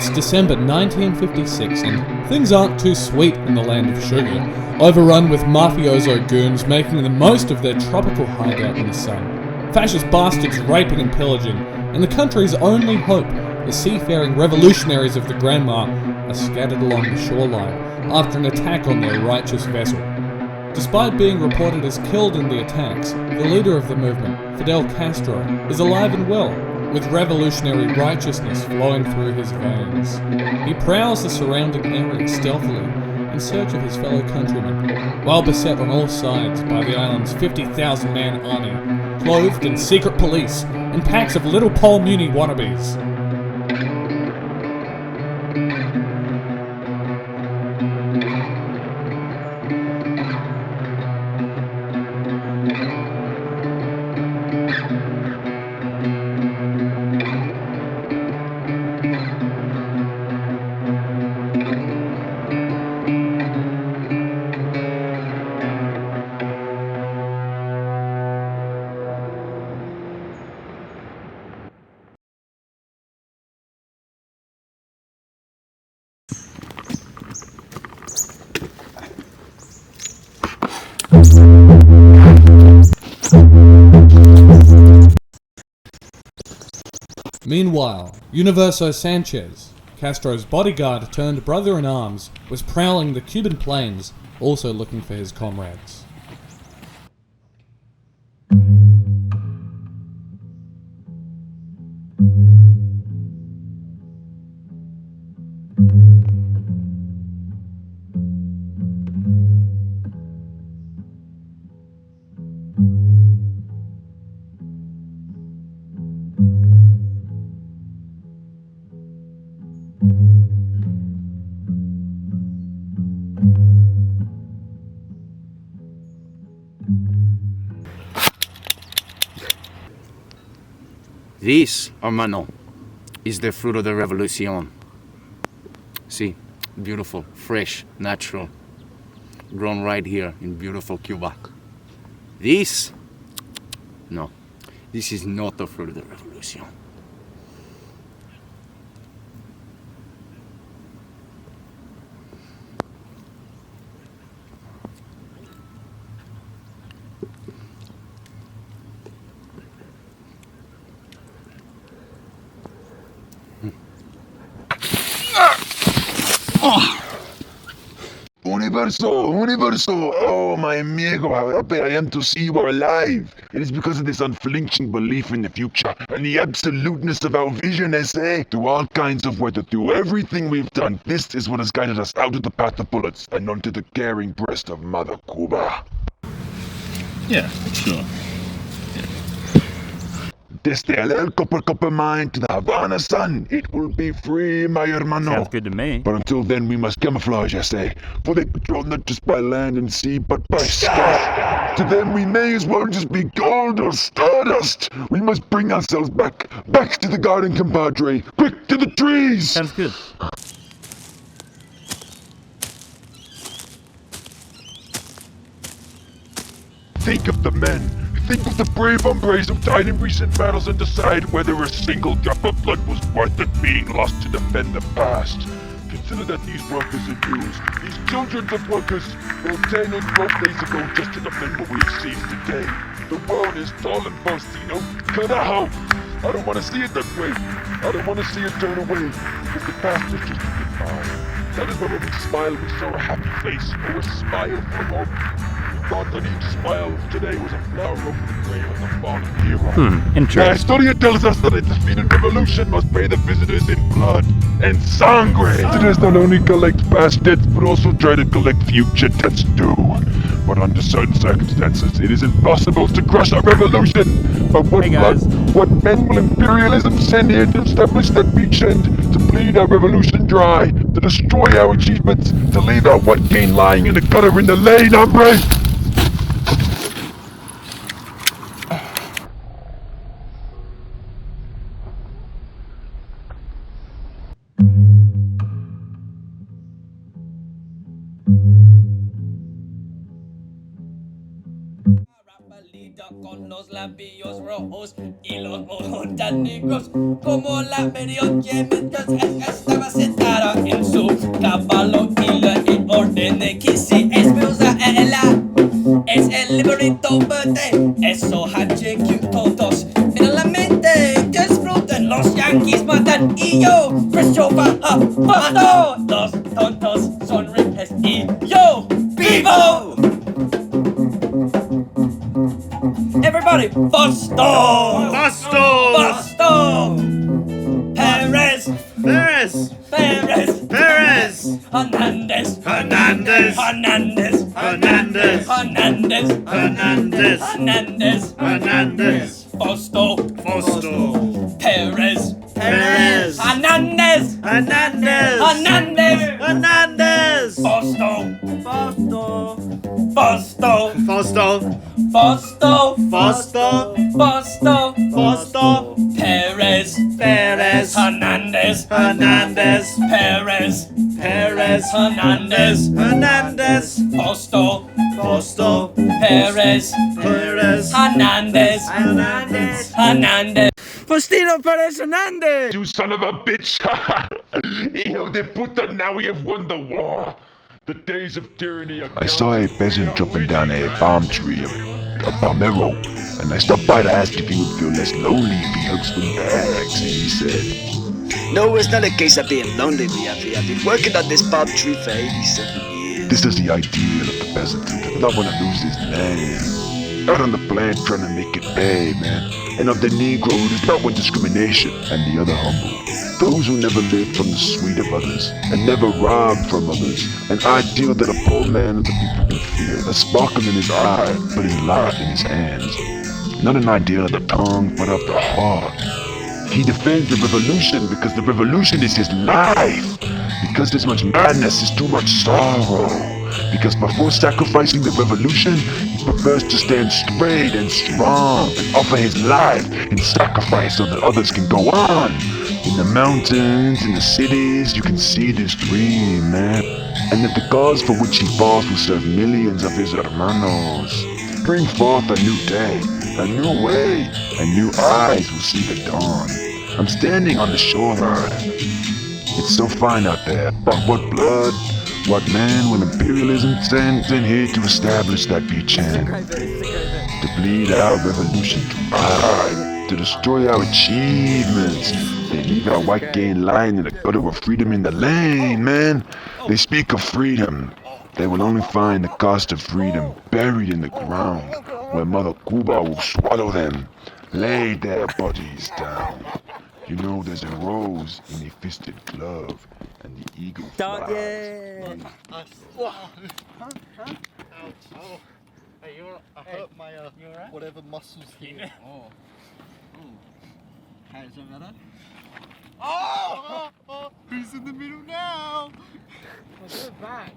It's December 1956 and things aren't too sweet in the land of sugar, overrun with mafioso goons making the most of their tropical hideout in the sun, fascist bastards raping and pillaging, and the country's only hope, the seafaring revolutionaries of the Grandma, are scattered along the shoreline after an attack on their righteous vessel. Despite being reported as killed in the attacks, the leader of the movement, Fidel Castro, is alive and well, with revolutionary righteousness flowing through his veins. He prowls the surrounding area stealthily in search of his fellow countrymen, while beset on all sides by the island's 50,000-man army, clothed in secret police and packs of little Paul Muni wannabes. Meanwhile, Universo Sanchez, Castro's bodyguard turned brother-in-arms, was prowling the Cuban plains, also looking for his comrades. This, hermano, is the fruit of the revolution. See, beautiful, fresh, natural, grown right here in beautiful Cuba. This, no, this is not the fruit of the revolution. Universo! Oh, my amigo, how happy I am to see you are alive. It is because of this unflinching belief in the future and the absoluteness of our vision, through all kinds of weather, through everything we've done. This is what has guided us out of the path of bullets and onto the caring breast of Mother Cuba. Yeah, sure. Desde el copper mine to the Havana sun, it will be free, my hermano. Sounds good to me. But until then, we must camouflage, for they patrol not just by land and sea, but by sky. To them, we may as well just be gold or stardust. We must bring ourselves back to the garden, compadre. Quick, to the trees! Sounds good. Think of the men. Think of the brave hombres who died in recent battles and decide whether a single drop of blood was worth it being lost to defend the past. Consider that these workers and Jews, these children of workers, fought 10 and 12 days ago just to defend what we have seen today. The world is tall and Faustino. Carajo! I don't want to see it that way. I don't want to see it turn away, because the past is just a goodbye. That is why when we smile, we show a happy face, or a smile for a moment. Thought that each smile today was a flower over the grave of the fallen hero. Interesting. The historia tells us that a defeated revolution must pay the visitors in blood and sangre. Visitors not only collect past debts, but also try to collect future debts too. But under certain circumstances, it is impossible to crush a revolution. But what men will imperialism send here to establish that beachhead, to bleed our revolution dry, to destroy our achievements, to leave our what gain lying in the gutter in the lane, hombre? los labios rojos y los ojos tan negros como la medianoche mientras estaba sentada en su caballo y le ordené que si esposa ella es el librito verde, eso hace que todos finalmente disfruten. Los yankees matan y yo presto mato. Los tontos sonríes y yo vivo. Everybody, Boston! Boston! Boston! Perez! Perez! Perez! Perez! Hernandez! Hernandez! Hernandez! Hernandez! Hernandez! Hernandez! Hernandez! Hernandez! Boston! Boston! Perez! Perez! Hernandez! Hernandez! Hernandez! Hernandez! Boston! Boston! Boston! Boston! Boston! Boston! Boston! Boston! Perez! Perez! Hernandez! Hernandez! Perez! Perez! Hernandez! Hernandez! Boston! Boston! Perez! Perez! Hernandez! Hernandez! Hernandez! Faustino Perez Hernandez! You son of a bitch! Hijo de puta, now we have won the war! The days of tyranny are I saw a peasant chopping down a palm tree, a palmero, and I stopped by to ask if he would feel less lonely if he hugged some bags, and he said, No, it's not a case of being lonely, I've been working on this palm tree for 87 years. this is the ideal of the peasant who does not want to lose his land. Out on the plant trying to make it pay, man. And of the Negro who does not want discrimination, and the other humble. Those who never lived from the sweet of others, and never robbed from others. An ideal that a poor man of the people can feel. A sparkle in his eye, but his life in his hands. Not an ideal of the tongue, but of the heart. He defends the revolution because the revolution is his life. Because this much madness is too much sorrow. Because before sacrificing the revolution, he prefers to stand straight and strong and offer his life in sacrifice so that others can go on. In the mountains, in the cities, you can see this dream, man. And that the cause for which he fought will serve millions of his hermanos. Bring forth a new day, a new way, and new eyes will see the dawn. I'm standing on the shoreline. It's so fine out there, but what blood, what man will imperialism send here to establish that beach hand? To bleed our revolution to pride, to destroy our achievements. They leave our white gain lying in the gutter of freedom in the lane, man. They speak of freedom. They will only find the cost of freedom buried in the ground, where Mother Cuba will swallow them, lay their bodies down. You know there's a rose in a fisted glove, and the eagle flies. Hey, I hurt my whatever muscles here. Oh. Hey, is that better? Oh! Who's in the middle now? I'll go back.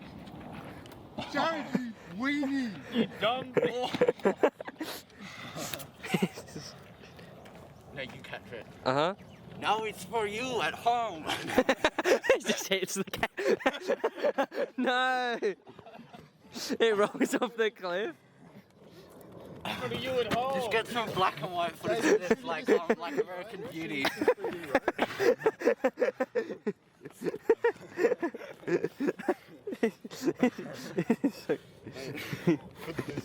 Charity, weenie. You dumb bitch. No, you catch it. Uh-huh. Now it's for you at home. It just hits the cat. No! It rolls off the cliff. For you at home. Just get some black and white footage of this, like American Beauty.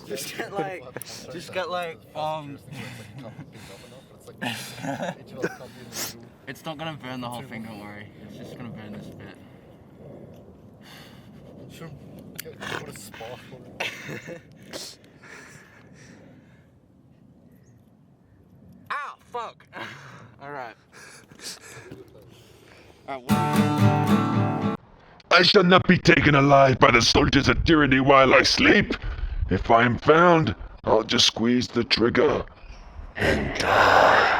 just get like It's not gonna burn the whole thing, don't worry. It's just gonna burn this bit. Should put a sparkle in it. Ow, fuck! Alright. I shall not be taken alive by the soldiers of tyranny while I sleep. If I am found, I'll just squeeze the trigger and die.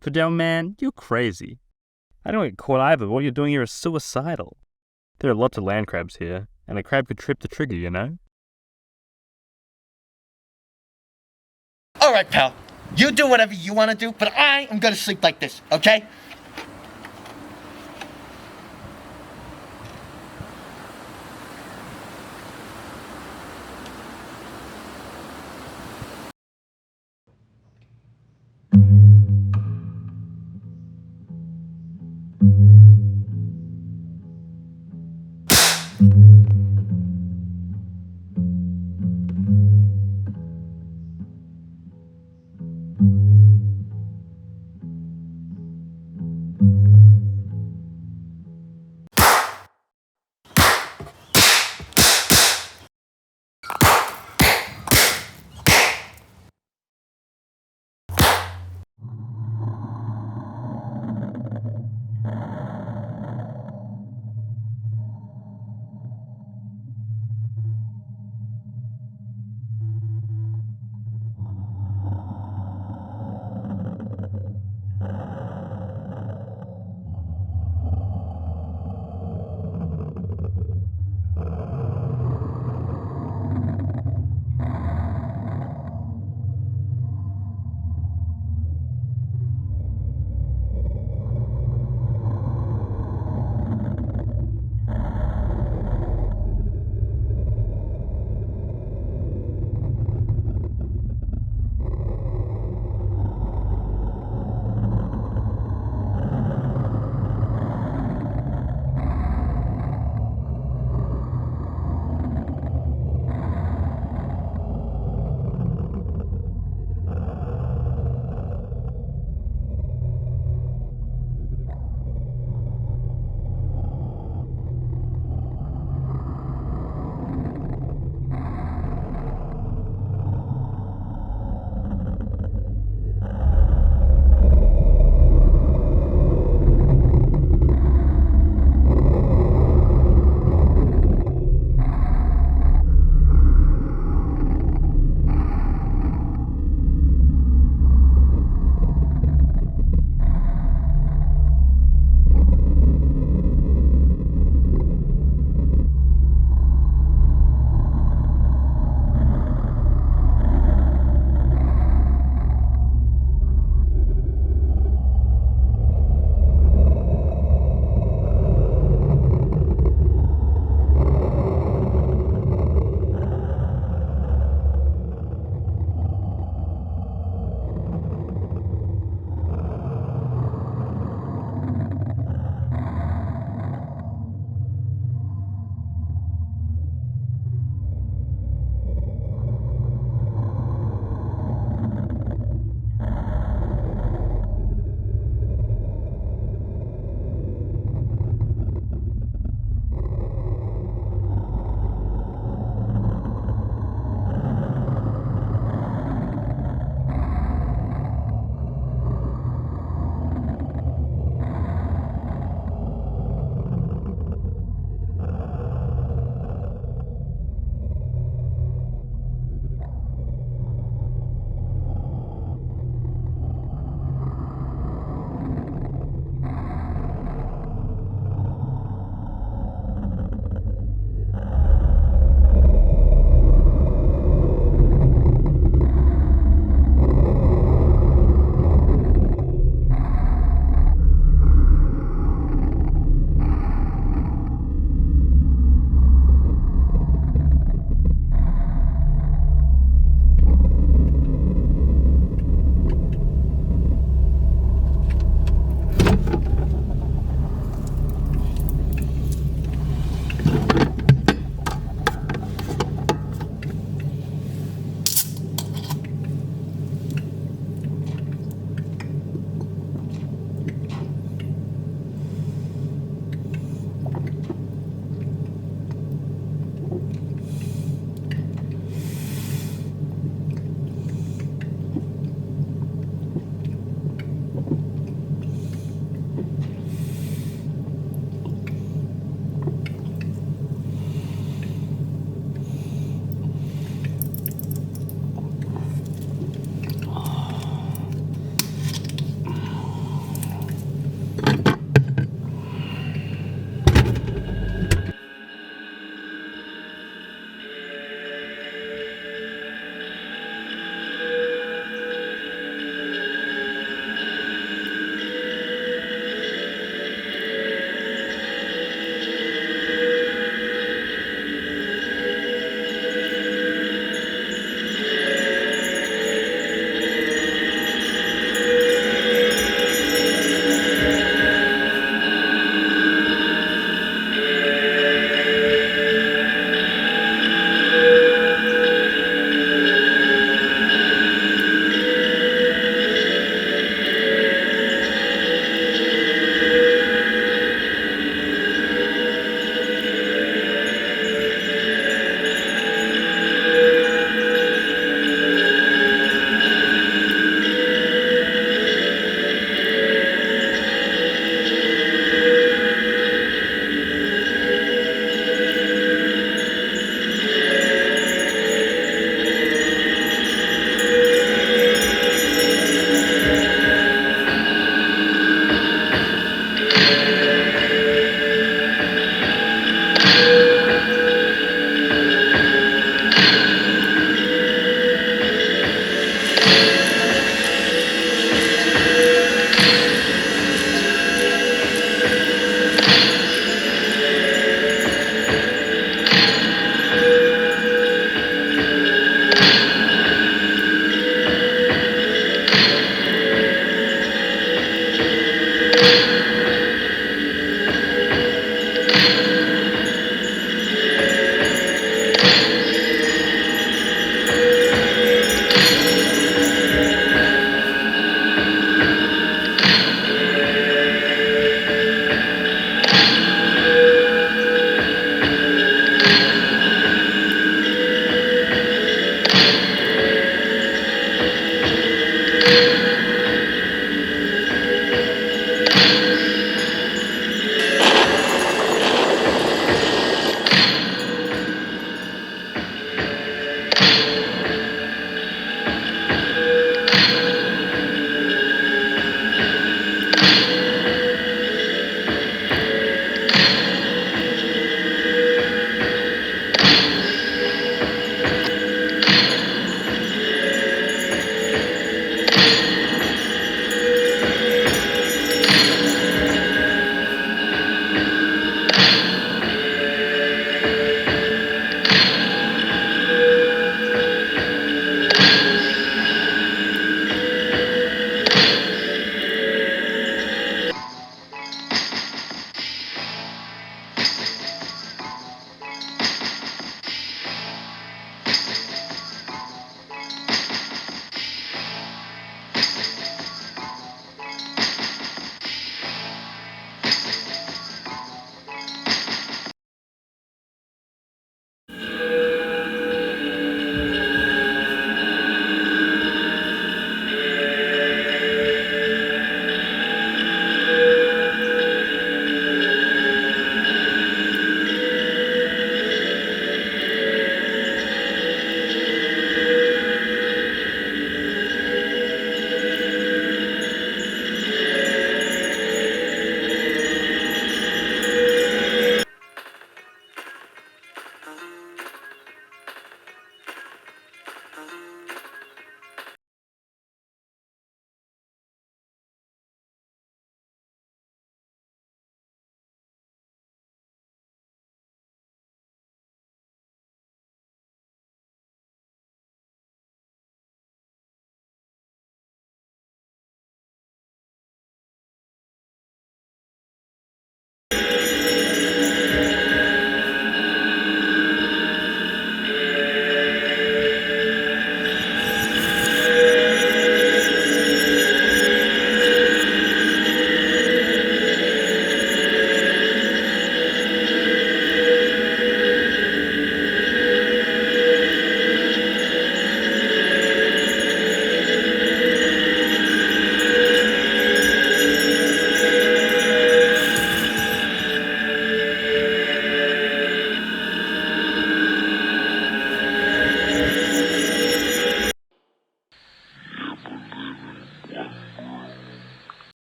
Fidel, man, you're crazy. I don't get caught either, but what you're doing here is suicidal. There are lots of land crabs here, and a crab could trip the trigger, you know? Alright, pal. You do whatever you want to do, but I am gonna sleep like this, okay?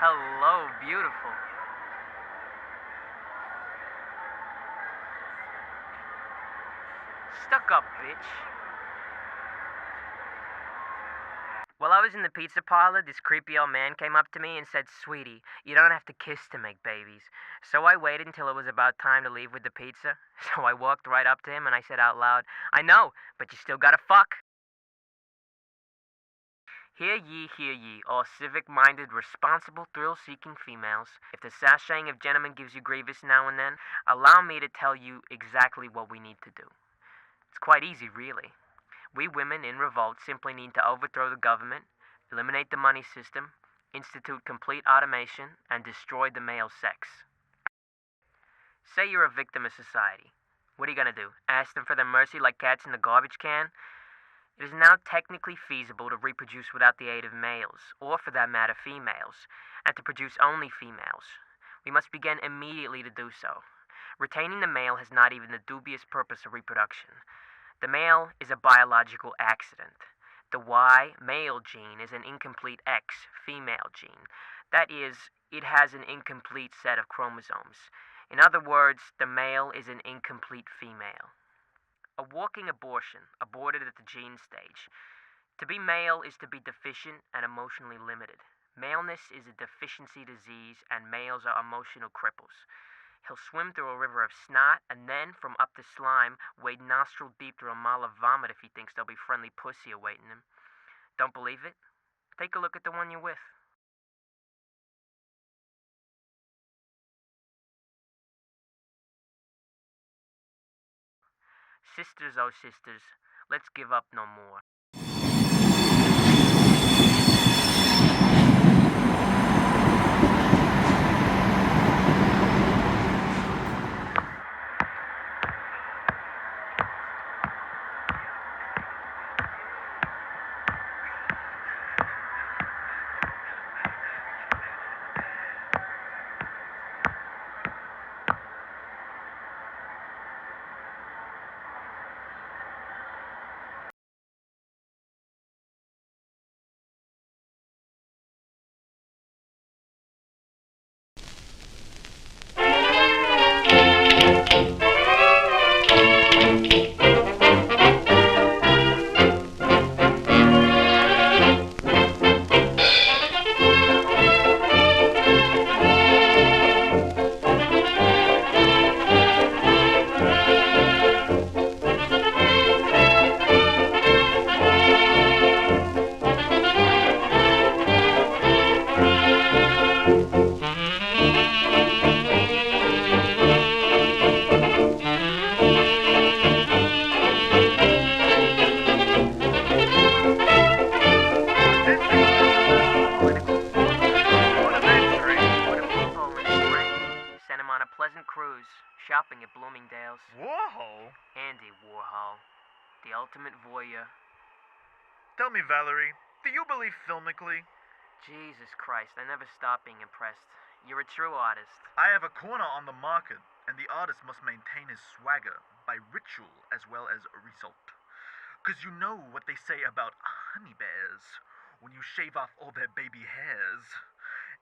Hello, beautiful. Stuck up, bitch. While I was in the pizza parlor, this creepy old man came up to me and said, "Sweetie, you don't have to kiss to make babies." So I waited until it was about time to leave with the pizza. So I walked right up to him and I said out loud, "I know, but you still gotta fuck." Hear ye, all civic-minded, responsible, thrill-seeking females. If the sashaying of gentlemen gives you grievous now and then, allow me to tell you exactly what we need to do. It's quite easy, really. We women in revolt simply need to overthrow the government, eliminate the money system, institute complete automation, and destroy the male sex. Say you're a victim of society. What are you gonna do? Ask them for their mercy like cats in the garbage can? It is now technically feasible to reproduce without the aid of males, or for that matter females, and to produce only females. We must begin immediately to do so. Retaining the male has not even the dubious purpose of reproduction. The male is a biological accident. The Y male gene is an incomplete X female gene. That is, it has an incomplete set of chromosomes. In other words, the male is an incomplete female. A walking abortion, aborted at the gene stage. To be male is to be deficient and emotionally limited. Maleness is a deficiency disease, and males are emotional cripples. He'll swim through a river of snot, and then, from up the slime, wade nostril deep through a mile of vomit if he thinks there'll be friendly pussy awaiting him. Don't believe it? Take a look at the one you're with. Sisters, oh sisters, let's give up no more. Shopping at Bloomingdale's. Warhol? Andy Warhol. The ultimate voyeur. Tell me, Valerie, do you believe filmically? Jesus Christ, I never stop being impressed. You're a true artist. I have a corner on the market, and the artist must maintain his swagger by ritual as well as result. 'Cause you know what they say about honey bears when you shave off all their baby hairs.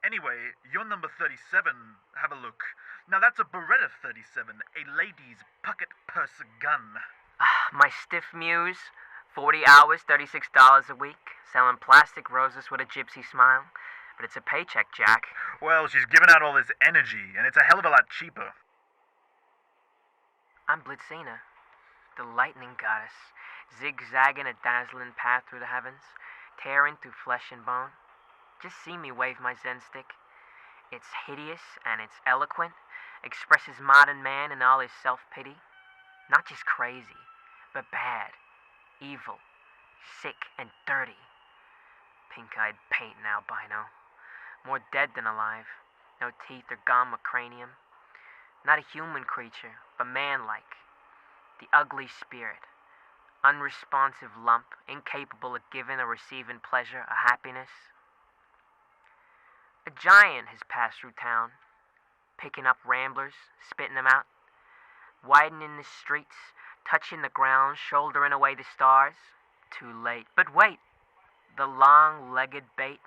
Anyway, your number 37, have a look. Now that's a Beretta 37, a lady's pocket purse gun. My stiff muse, 40 hours, $36 a week, selling plastic roses with a gypsy smile. But it's a paycheck, Jack. Well, she's giving out all this energy, and it's a hell of a lot cheaper. I'm Blitzina, the lightning goddess, zigzagging a dazzling path through the heavens, tearing through flesh and bone. Just see me wave my Zen stick. It's hideous and it's eloquent, expresses modern man in all his self-pity. Not just crazy, but bad, evil, sick, and dirty. Pink-eyed paint and albino. More dead than alive. No teeth or gum or cranium. Not a human creature, but man-like. The ugly spirit. Unresponsive lump, incapable of giving or receiving pleasure or happiness. A giant has passed through town, picking up ramblers, spitting them out, widening the streets, touching the ground, shouldering away the stars. Too late. But wait, the long-legged bait,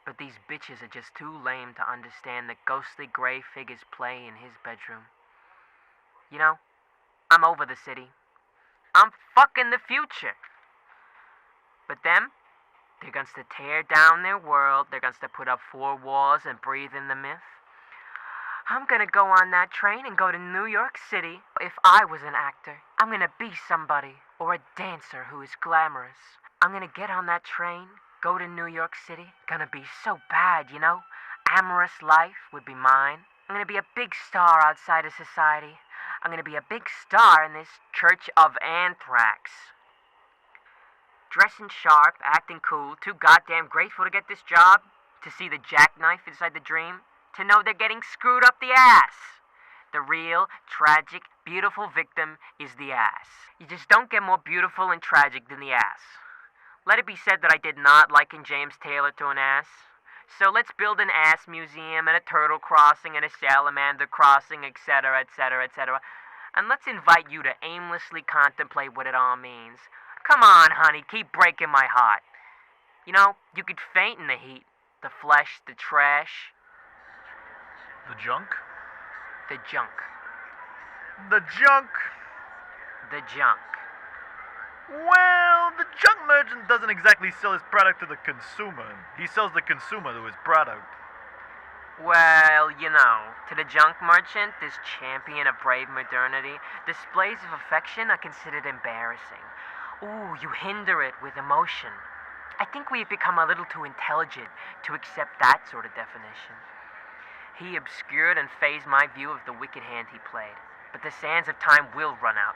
But these bitches are just too lame to understand the ghostly gray figures play in his bedroom. You know, I'm over the city. I'm fucking the future. But them, they're going to tear down their world. They're going to put up 4 walls and breathe in the myth. I'm gonna go on that train and go to New York City. If I was an actor, I'm gonna be somebody or a dancer who is glamorous. I'm gonna get on that train, go to New York City. Gonna be so bad, you know? Amorous life would be mine. I'm gonna be a big star outside of society. I'm gonna be a big star in this Church of Anthrax. Dressing sharp, acting cool, too goddamn grateful to get this job, to see the jackknife inside the dream, to know they're getting screwed up the ass. The real, tragic, beautiful victim is the ass. You just don't get more beautiful and tragic than the ass. Let it be said that I did not liken James Taylor to an ass. So let's build an ass museum and a turtle crossing and a salamander crossing, etc., etc., etc. And let's invite you to aimlessly contemplate what it all means. Come on, honey, keep breaking my heart. You know, you could faint in the heat, the flesh, the trash. The junk? The junk. The junk? The junk. Well, the junk merchant doesn't exactly sell his product to the consumer. He sells the consumer to his product. Well, you know, to the junk merchant, this champion of brave modernity, displays of affection are considered embarrassing. Ooh, you hinder it with emotion. I think we've become a little too intelligent to accept that sort of definition. He obscured and phased my view of the wicked hand he played. But the sands of time will run out.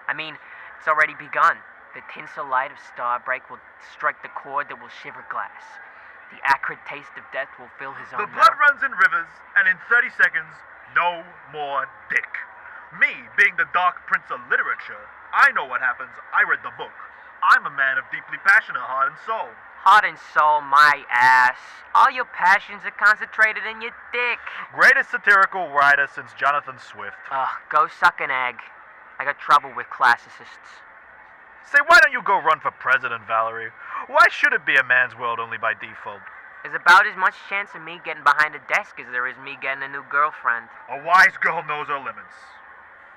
I mean, it's already begun. The tinsel light of Starbreak will strike the chord that will shiver glass. The acrid taste of death will fill his own The blood mouth. runs in rivers, and in 30 seconds, no more dick. Me, being the dark prince of literature, I know what happens. I read the book. I'm a man of deeply passionate heart and soul. Heart and soul, my ass. All your passions are concentrated in your dick. Greatest satirical writer since Jonathan Swift. Ugh, go suck an egg. I got trouble with classicists. Say, why don't you go run for president, Valerie? Why should it be a man's world only by default? There's about as much chance of me getting behind a desk as there is me getting a new girlfriend. A wise girl knows her limits.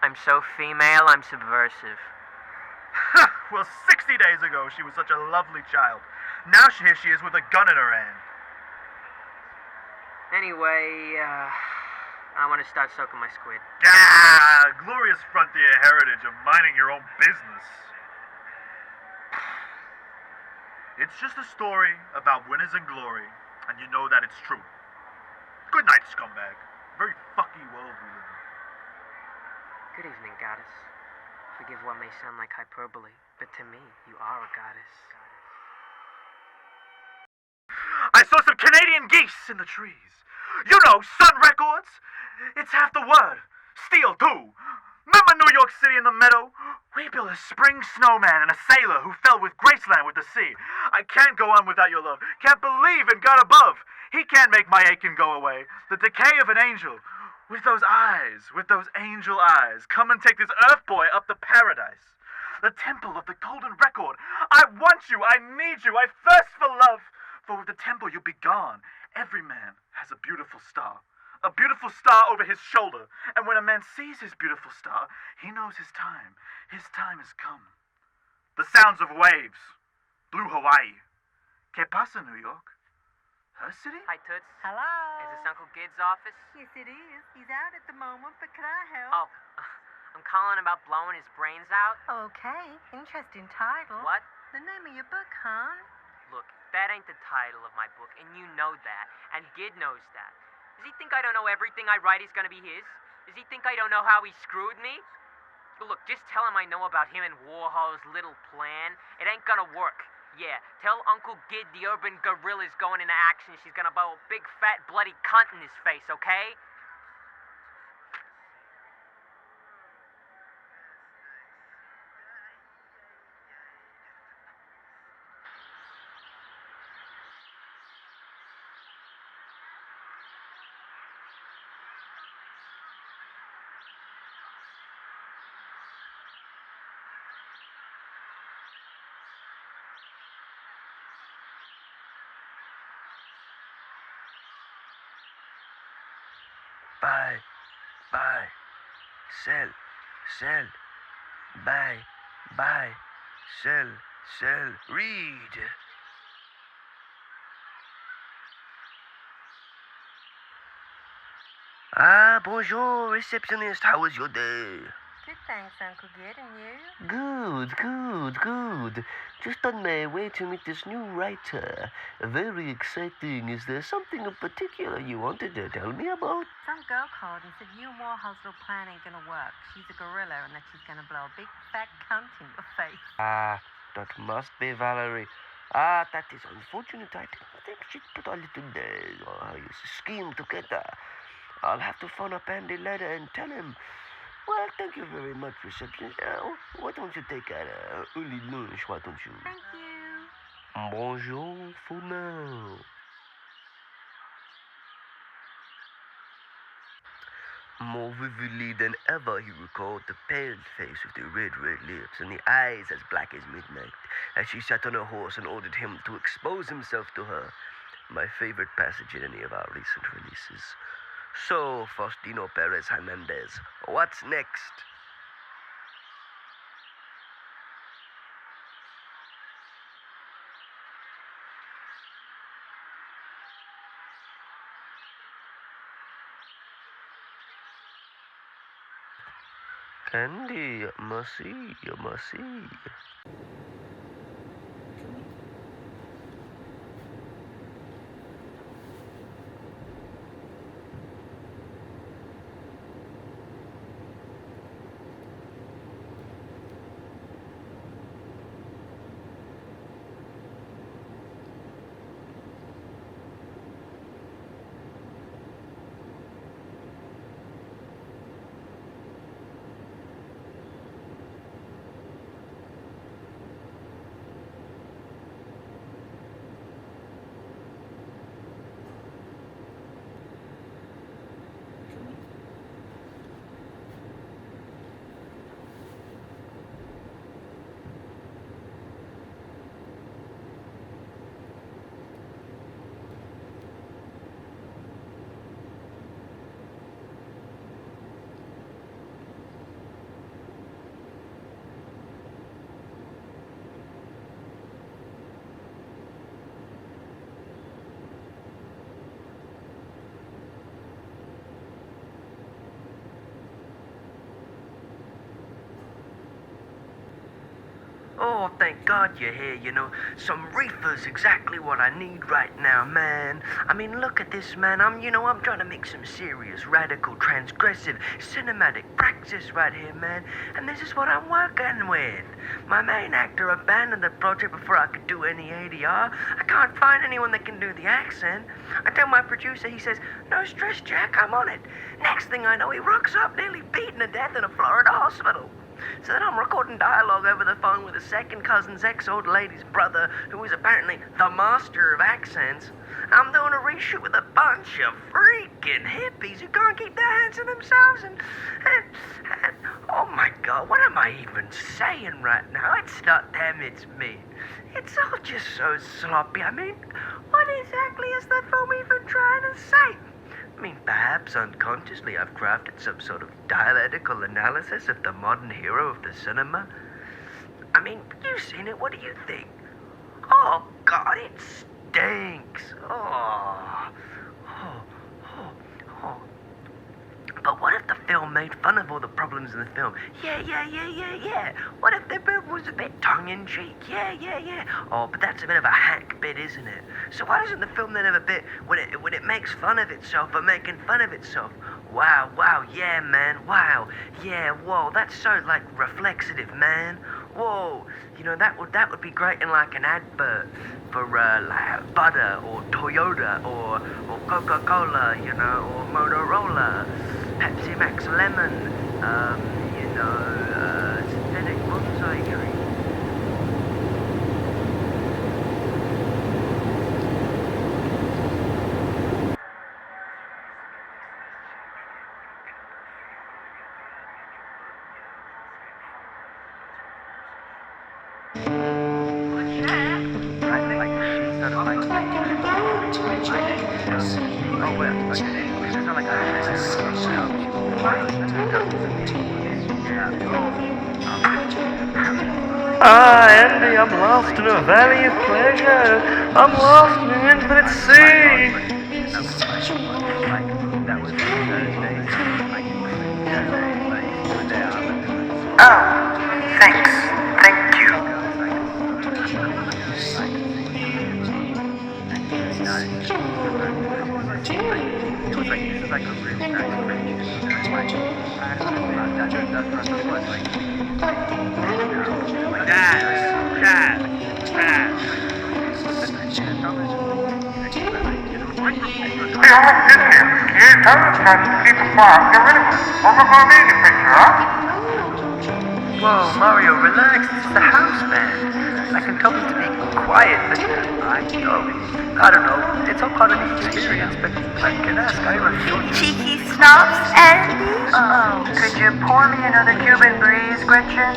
I'm so female, I'm subversive. Well, 60 days ago, she was such a lovely child. Now here she is with a gun in her hand. Anyway, I want to start soaking my squid. Ah, glorious frontier heritage of minding your own business. It's just a story about winners and glory, and you know that it's true. Good night, scumbag. Very fucky world we live in. Good evening, goddess. Forgive what may sound like hyperbole, but to me, you are a goddess. I saw some Canadian geese in the trees. You know, Sun Records. It's half the word. Steel, too. Remember New York City in the meadow? We built a spring snowman and a sailor who fell with Graceland with the sea. I can't go on without your love. Can't believe in God above. He can't make my aching go away. The decay of an angel. With those eyes, with those angel eyes. Come and take this earth boy up to paradise. The temple of the golden record. I want you. I need you. I thirst for love. For with the temple you'll be gone. Every man has a beautiful star. A beautiful star over his shoulder. And when a man sees his beautiful star, he knows his time. His time has come. The sounds of waves. Blue Hawaii. Que pasa, New York? Her city? Hi, Toots. Hello? Is this Uncle Gid's office? Yes, it is. He's out at the moment, but can I help? Oh, I'm calling about blowing his brains out. Okay, interesting title. What? The name of your book, hon? Look, that ain't the title of my book, and you know that. And Gid knows that. Does he think I don't know everything I write is gonna be his? Does he think I don't know how he screwed me? Look, just tell him I know about him and Warhol's little plan. It ain't gonna work. Yeah, tell Uncle Gid the urban gorilla's going into action. She's gonna blow a big fat bloody cunt in his face, okay? buy, sell, buy, sell, read. Ah, bonjour, receptionist. How was your day? Good, thanks, Uncle Gid, and you? Good. Just on my way to meet this new writer. Very exciting. Is there something in particular you wanted to tell me about? Some girl called and said you and Warhol's little plan ain't gonna work. She's a gorilla and that she's gonna blow a big fat cunt in your face. Ah, that must be Valerie. Ah, that is unfortunate. I didn't think she'd put a little scheme together. I'll have to phone up Andy later and tell him. Well, thank you very much, receptionist. Why don't you take an early lunch, why don't you? Thank you. Bonjour for now. More vividly than ever, he recalled the pale face with the red lips and the eyes as black as midnight as she sat on her horse and ordered him to expose himself to her. My favorite passage in any of our recent releases. So, Faustino Perez Hernandez, what's next? Candy, merci. Oh, thank God you're here, you know. Some reefer's exactly what I need right now, man. I mean, look at this, man. I'm trying to make some serious, radical, transgressive, cinematic praxis right here, man. And this is what I'm working with. My main actor abandoned the project before I could do any ADR. I can't find anyone that can do the accent. I tell my producer, he says, no stress, Jack, I'm on it. Next thing I know, he rocks up nearly beaten to death in a Florida hospital. So then I'm recording dialogue over the phone with a second cousin's ex-old lady's brother, who is apparently the master of accents. I'm doing a reshoot with a bunch of freaking hippies who can't keep their hands to themselves and oh my God, what am I even saying right now? It's not them, it's me. It's all just so sloppy. I mean, what exactly is the film even trying to say? I mean, perhaps unconsciously I've crafted some sort of dialectical analysis of the modern hero of the cinema. I mean, you've seen it, what do you think? Oh, God, it stinks. Oh. But what if the film made fun of all the problems in the film? Yeah. What if the film was a bit tongue-in-cheek? Yeah. Oh, but that's a bit of a hack bit, isn't it? So why doesn't the film then have a bit when it makes fun of itself for making fun of itself? Wow, yeah, man, wow. Yeah, whoa, that's so, like, reflexive, man. Whoa, you know, that would be great in, like, an advert for, like, butter or Toyota or Coca-Cola, you know, or Motorola, Pepsi Max Lemon, synthetic bonsai tree. Oh, well, okay. It's not like Andy, I'm lost in a valley of pleasure. I'm lost in an infinite sea. Oh, thanks. Thank you. Whoa, Mario, relax. It's the house band. I can tell them to be quiet, but I don't know. It's all part of the experience, but I can ask Ira if you Cheeky snobs, Andy? Oh, could you pour me another Cuban breeze, Gretchen?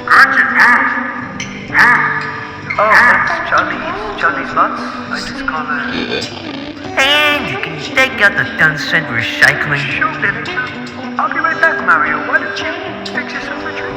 Oh, that's Charlie's Lots. I just call her... Hey, Andy, can you take out the unsent recycling? Sure, Billy. I'll be right back, Mario. Why don't you fix yourself a drink?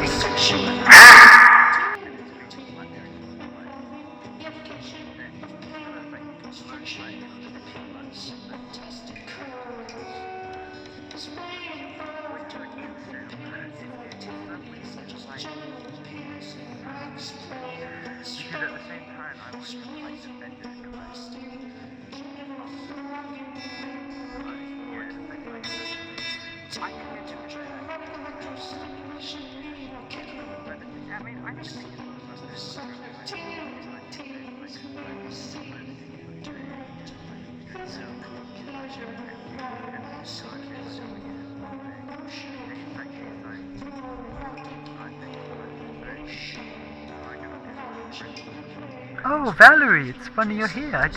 Oh, Valerie, it's funny you're here.